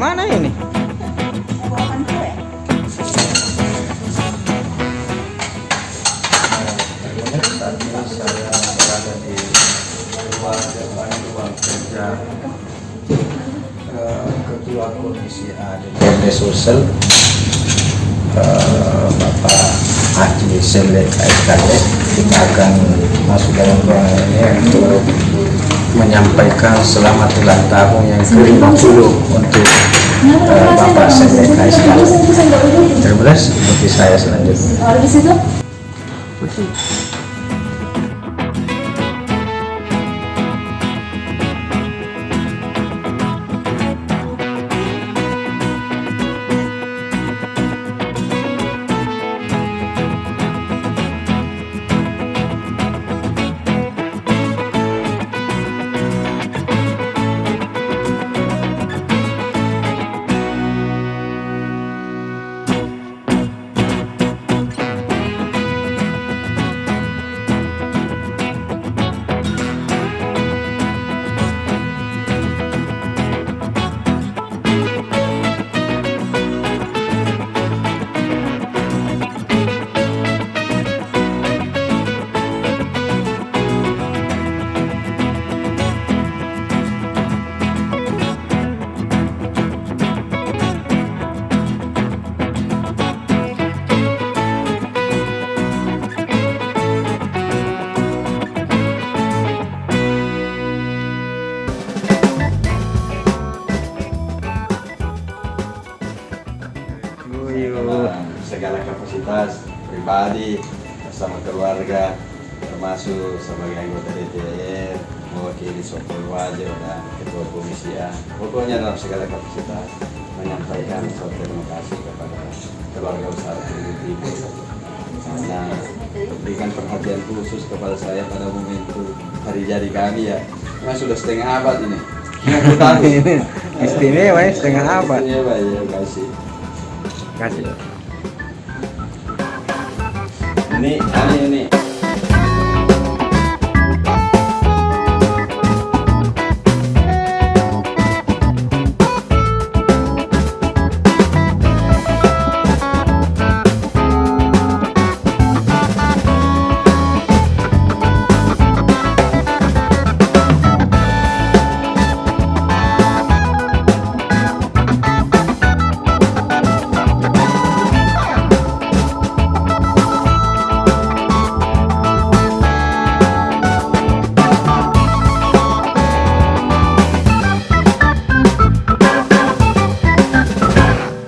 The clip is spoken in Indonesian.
mana ini? Saat ini saya berada di ruang kerja Ketua Komisi A DPRD Sulsel, Bapak Haji Selek KSKD. Kita akan masuk dalam ruangan ini untuk menyampaikan selamat ulang tahun yang ke-50 untuk Bapak Selek KSKD. Terima kasih, ikuti saya selanjutnya. Segala kapasitas pribadi bersama keluarga, termasuk sebagai anggota DPR, mewakili Sopol Wajo dan Ketua Komisi A. Pokoknya dalam segala kapasitas menyampaikan suatu terima kasih kepada keluarga besar Tribun karena memberikan perhatian khusus kepada saya pada momentum hari jadi kami ya. Memang sudah setengah abad ini. 50 tahun. Istimewa ya, setengah abad. Istimewa ya, kasih. Kasih. Ini